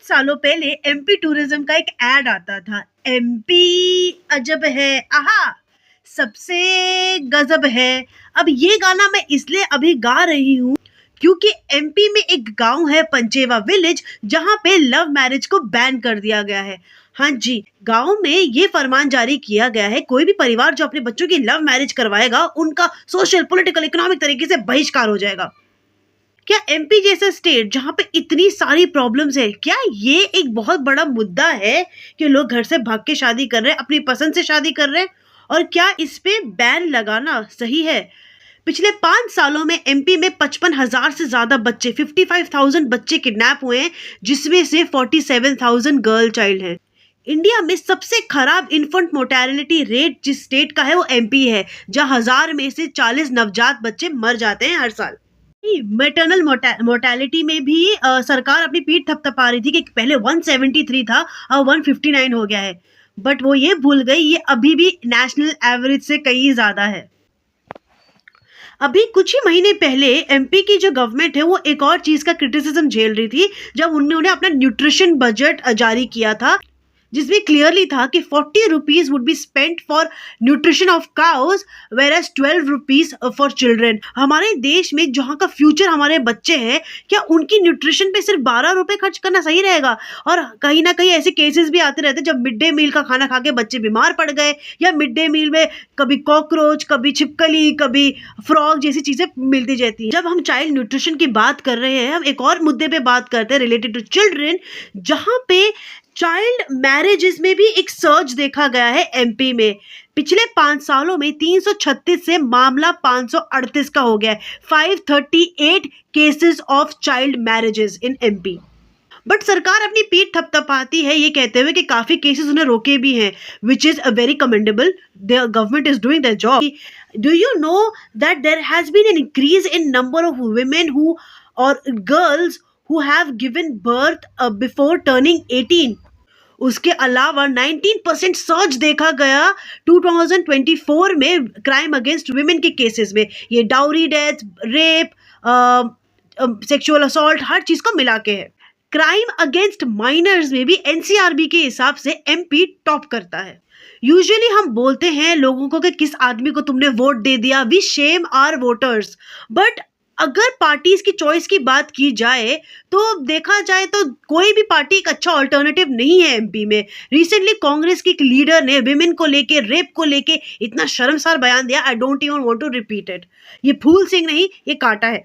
सालों पहले MP tourism का एक एड आता था, एमपी अजब है, आहा सबसे गजब है। अब ये गाना मैं इसलिए अभी गा रही हूँ क्योंकि एमपी में एक गांव है पंचेवा विलेज, जहां पे लव मैरिज को बैन कर दिया गया है। हाँ जी, गांव में ये फरमान जारी किया गया है, कोई भी परिवार जो अपने बच्चों की लव मैरिज करवाएगा उनका सोशल, पॉलिटिकल, इकोनॉमिक तरीके से बहिष्कार हो जाएगा। क्या एमपी जैसा स्टेट जहां पे इतनी सारी प्रॉब्लम्स है, क्या ये एक बहुत बड़ा मुद्दा है कि लोग घर से भाग के शादी कर रहे हैं, अपनी पसंद से शादी कर रहे हैं? और क्या इस पे बैन लगाना सही है? पिछले 5 सालों में एमपी में 55,000 से ज्यादा बच्चे, 55,000 बच्चे किडनैप हुए हैं, जिसमें से 47,000 गर्ल चाइल्ड हैं। इंडिया में सबसे खराब इन्फेंट मोर्टेलिटी रेट जिस स्टेट का है वो एमपी है, जहां 1000 में से 40 नवजात बच्चे मर जाते हैं हर साल। मैटरनल मोर्टेलिटी में भी सरकार अपनी पीठ थपथपा रही थी कि पहले 173 था, अब 159 हो गया है, बट वो ये भूल गई ये अभी भी नेशनल एवरेज से कहीं ज्यादा है। अभी कुछ ही महीने पहले एमपी की जो गवर्नमेंट है वो एक और चीज का क्रिटिसिज्म झेल रही थी, जब उन्होंने अपना न्यूट्रिशन बजट जारी किया था, जिसमें क्लियरली था कि 40 rupees would be spent for nutrition of cows, whereas 12 rupees for children. हमारे देश में जहाँ का फ्यूचर हमारे बच्चे हैं, क्या उनकी न्यूट्रिशन पे सिर्फ 12 रुपए खर्च करना सही रहेगा? और कहीं ना कहीं ऐसे केसेस भी आते रहते जब मिड डे मील का खाना खा के बच्चे बीमार पड़ गए, या मिड डे मील में कभी कॉकरोच, कभी छिपकली, कभी फ्रॉग जैसी चीजें मिलती रहती हैं। जब हम चाइल्ड न्यूट्रिशन की बात कर रहे हैं, हम एक और मुद्दे पे बात करते हैं रिलेटेड टू चिल्ड्रन, जहां पे चाइल्ड मैरिजेस में भी एक सर्ज देखा गया है एमपी में। पिछले 5 सालों में 336 से मामला 538 का हो गया है, 538 cases of child marriages in MP. But सरकार अपनी पीठ थपथपाती है ये कहते हुए कि काफी केसेस उन्हें रोके भी हैं, which is very commendable. The government is doing their job. Do you know that there has been an increase in number of women who और girls who have given birth before turning 18? उसके अलावा 19% search देखा गया 2024 में crime against women के cases में। ये dowry death, rape, sexual assault, हर चीज को मिला के है। क्राइम अगेंस्ट माइनर्स में भी एनसीआरबी के हिसाब से एमपी टॉप करता है। यूजुअली हम बोलते हैं लोगों को कि किस आदमी को तुमने वोट दे दिया, we shame our voters, but अगर पार्टीज की चॉइस की बात की जाए तो देखा जाए तो कोई भी पार्टी एक अच्छा ऑल्टरनेटिव नहीं है एमपी में। रिसेंटली कांग्रेस की एक लीडर ने विमेन को लेके, रेप को लेके इतना शर्मसार बयान दिया, I don't even want to repeat it. ये फूल सिंह नहीं, ये कांटा है।